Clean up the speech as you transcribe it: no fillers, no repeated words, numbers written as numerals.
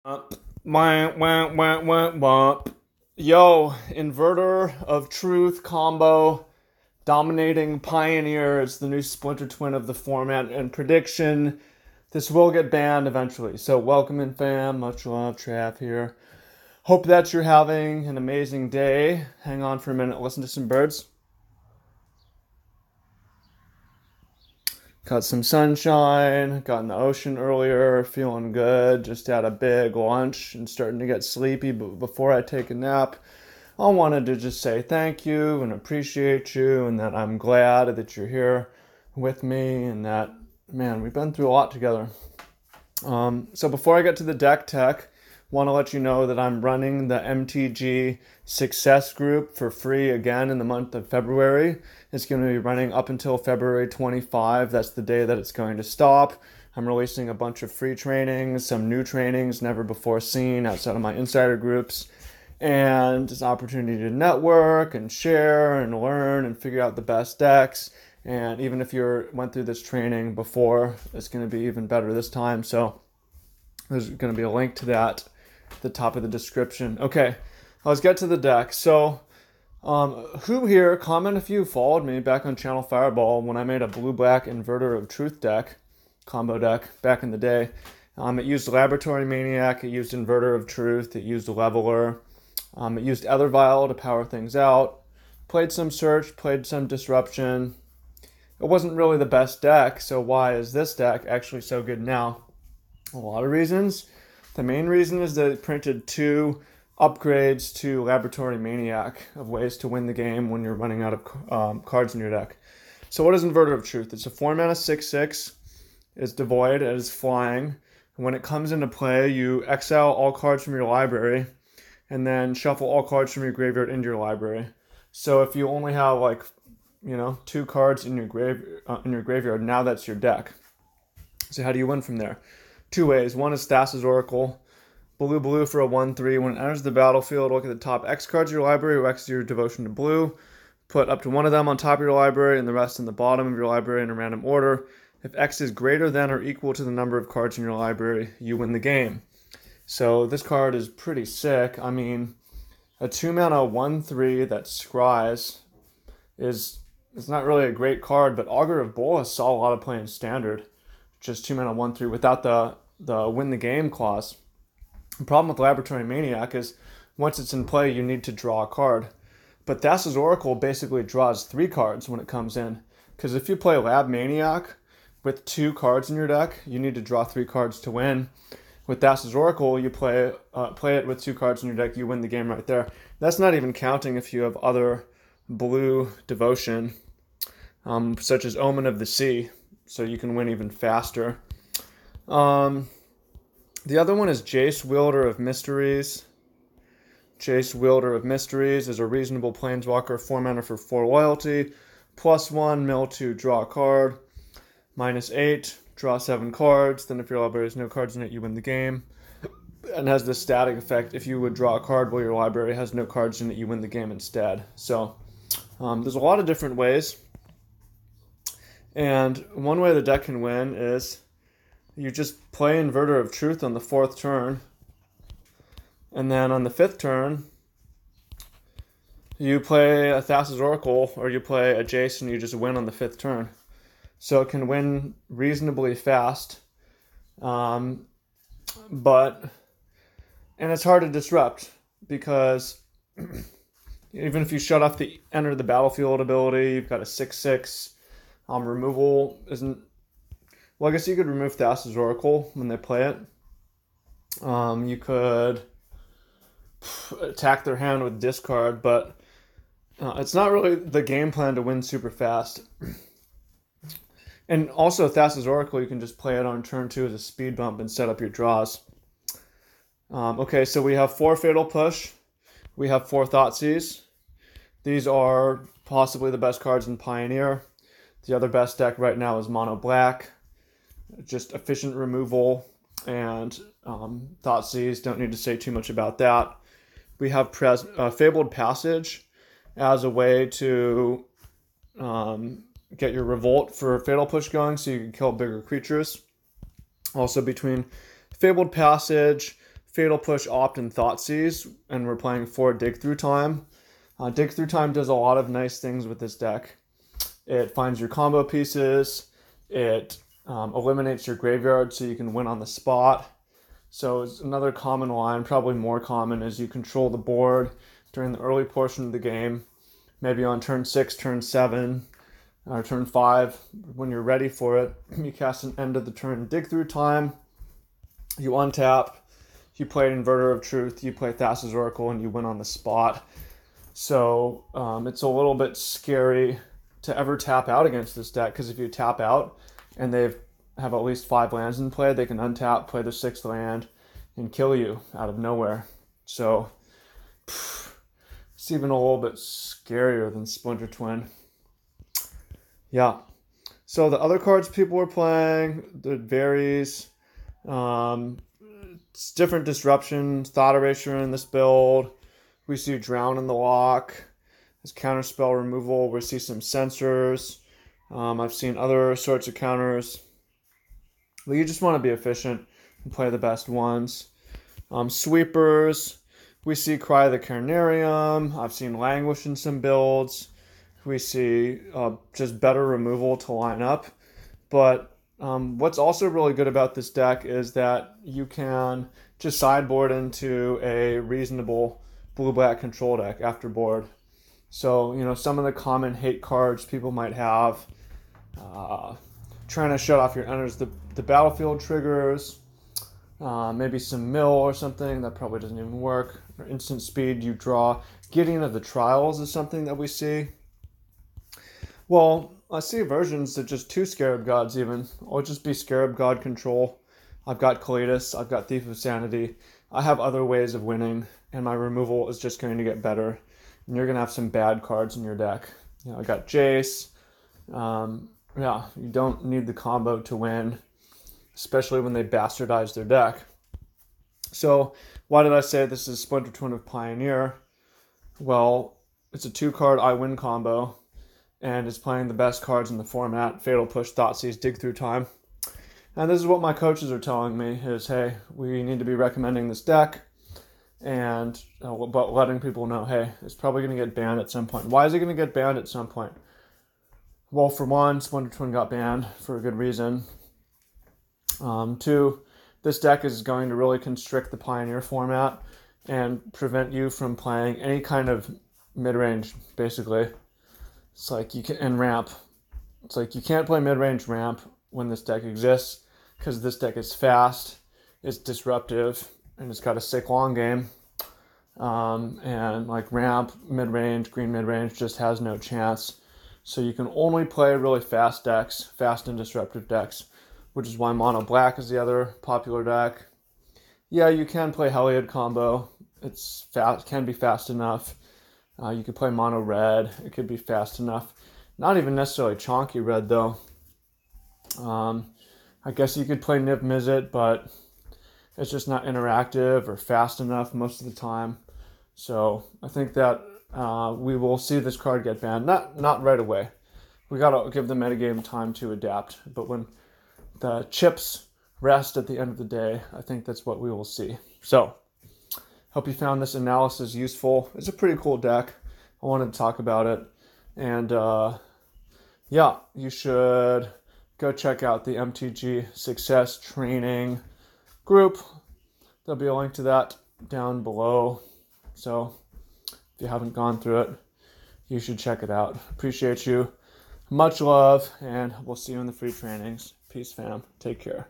Wah, wah, wah, wah, wah. Yo, Inverter of Truth combo, dominating Pioneer. It's the new splinter twin of the format and prediction. This will get banned eventually. So welcome in, fam. Much love, Trav here. Hope that you're having an amazing day. Hang on for a minute, listen to some birds. Got some sunshine, got in the ocean earlier, feeling good. Just had a big lunch and starting to get sleepy. But before I take a nap, I wanted to just say thank you and appreciate you, and that I'm glad that you're here with me, and that, man, we've been through a lot together. So before I get to the deck tech, want to let you know that I'm running the MTG Success Group for free again in the month of February. It's going to be running up until February 25. That's the day that it's going to stop. I'm releasing a bunch of free trainings, some new trainings never before seen outside of my insider groups. And it's an opportunity to network and share and learn and figure out the best decks. And even if you went through this training before, it's going to be even better this time. So there's going to be a link to that at the top of the description. Okay, let's get to the deck. So who here, comment if you followed me back on Channel Fireball when I made a blue-black Inverter of Truth deck, combo deck, back in the day. It used Laboratory Maniac, it used Inverter of Truth, it used Leveler, it used Ether Vial to power things out, played some Search, played some Disruption. It wasn't really the best deck, so why is this deck actually so good now? A lot of reasons. The main reason is that it printed 2 upgrades to Laboratory Maniac of ways to win the game when you're running out of cards in your deck. So what is Inverter of Truth? It's a 4-mana 6/6. It's devoid. It is flying. And when it comes into play, you exile all cards from your library and then shuffle all cards from your graveyard into your library. So if you only have 2 cards in your graveyard, now that's your deck. So how do you win from there? 2 ways. One is Thassa's Oracle. Blue for a 1/3. When it enters the battlefield, look at the top X cards of your library, or X is your devotion to blue. Put up to 1 of them on top of your library and the rest in the bottom of your library in a random order. If X is greater than or equal to the number of cards in your library, you win the game. So this card is pretty sick. I mean, a 2-mana 1/3 that scries it's not really a great card, but Augur of Bolas saw a lot of play in Standard. Just 2-mana 1/3 without the win the game clause. The problem with Laboratory Maniac is once it's in play, you need to draw a card. But Thassa's Oracle basically draws 3 cards when it comes in. Because if you play Lab Maniac with 2 cards in your deck, you need to draw 3 cards to win. With Thassa's Oracle, you play it with 2 cards in your deck, you win the game right there. That's not even counting if you have other blue devotion, such as Omen of the Sea, so you can win even faster. The other one is Jace, Wielder of Mysteries. Jace, Wielder of Mysteries is a reasonable planeswalker, 4 mana for 4 loyalty, +1, mill 2, draw a card, -8, draw 7 cards. Then if your library has no cards in it, you win the game. And has this static effect. If you would draw a card while your library has no cards in it, you win the game instead. So there's a lot of different ways. And one way the deck can win is you just play Inverter of Truth on the 4th turn. And then on the 5th turn, you play a Thassa's Oracle or you play a Jace and you just win on the 5th turn. So it can win reasonably fast. And it's hard to disrupt because even if you shut off the enter the battlefield ability, you've got a 6/6. Removal isn't... Well, I guess you could remove Thassa's Oracle when they play it. You could attack their hand with discard, but it's not really the game plan to win super fast. And also Thassa's Oracle, you can just play it on turn 2 as a speed bump and set up your draws. Okay, so we have 4 Fatal Push. We have 4 Thoughtseize. These are possibly the best cards in Pioneer. The other best deck right now is Mono Black. Just efficient removal and Thoughtseize. Don't need to say too much about that. We have Fabled Passage as a way to get your Revolt for Fatal Push going so you can kill bigger creatures. Also between Fabled Passage, Fatal Push, Opt, and Thoughtseize, and we're playing 4 Dig Through Time. Dig Through Time does a lot of nice things with this deck. It finds your combo pieces. It eliminates your graveyard so you can win on the spot. So it's another common line, probably more common, is you control the board during the early portion of the game. Maybe on turn 6, turn 7, or turn 5, when you're ready for it, you cast an end of the turn Dig Through Time. You untap, you play Inverter of Truth, you play Thassa's Oracle, and you win on the spot. So it's a little bit scary to ever tap out against this deck, because if you tap out and they have at least 5 lands in play, they can untap, play the 6th land, and kill you out of nowhere. So it's even a little bit scarier than Splinter Twin. Yeah. So the other cards people are playing, it varies. It's different disruptions. Thought Erasure in this build. We see Drown in the lock. There's counterspell removal. We see some sensors. I've seen other sorts of counters. But you just want to be efficient and play the best ones. Sweepers. We see Cry the Carnarium. I've seen Languish in some builds. We see just better removal to line up. But what's also really good about this deck is that you can just sideboard into a reasonable blue-black control deck after board. So, you know, some of the common hate cards people might have, trying to shut off your enters the battlefield triggers, maybe some mill or something, that probably doesn't even work, or instant speed you draw. Gideon of the Trials is something that we see. Well, I see versions that just 2 Scarab Gods even, or just be Scarab God control. I've got Kalitas, I've got Thief of Sanity. I have other ways of winning, and my removal is just going to get better. And you're going to have some bad cards in your deck. You know, I got Jace. Yeah, you don't need the combo to win, especially when they bastardize their deck. So, why did I say this is Splinter Twin of Pioneer? Well, it's a 2-card I win combo, and it's playing the best cards in the format: Fatal Push, Thoughtseize, Dig Through Time. And this is what my coaches are telling me is, hey, we need to be recommending this deck, and but letting people know, hey, it's probably going to get banned at some point. Why is it going to get banned at some point? Well, for one, Splinter Twin got banned for a good reason. 2, this deck is going to really constrict the Pioneer format and prevent you from playing any kind of mid-range, basically. It's like you can, and ramp. It's like you can't play mid-range ramp when this deck exists, because this deck is fast, it's disruptive, and it's got a sick long game. And like ramp, mid-range, green mid-range just has no chance. So you can only play really fast decks, fast and disruptive decks, which is why Mono Black is the other popular deck. Yeah, you can play Heliod combo. It's fast, can be fast enough. You could play Mono Red. It could be fast enough. Not even necessarily Chonky Red, though. I guess you could play Nib Mizzet, but it's just not interactive or fast enough most of the time. So I think that we will see this card get banned. Not right away. We got to give the metagame time to adapt. But when the chips rest at the end of the day, I think that's what we will see. So, hope you found this analysis useful. It's a pretty cool deck. I wanted to talk about it. And yeah, you should go check out the MTG Success Training group. There'll be a link to that down below. So if you haven't gone through it, you should check it out. Appreciate you. Much love, and we'll see you in the free trainings. Peace, fam. Take care.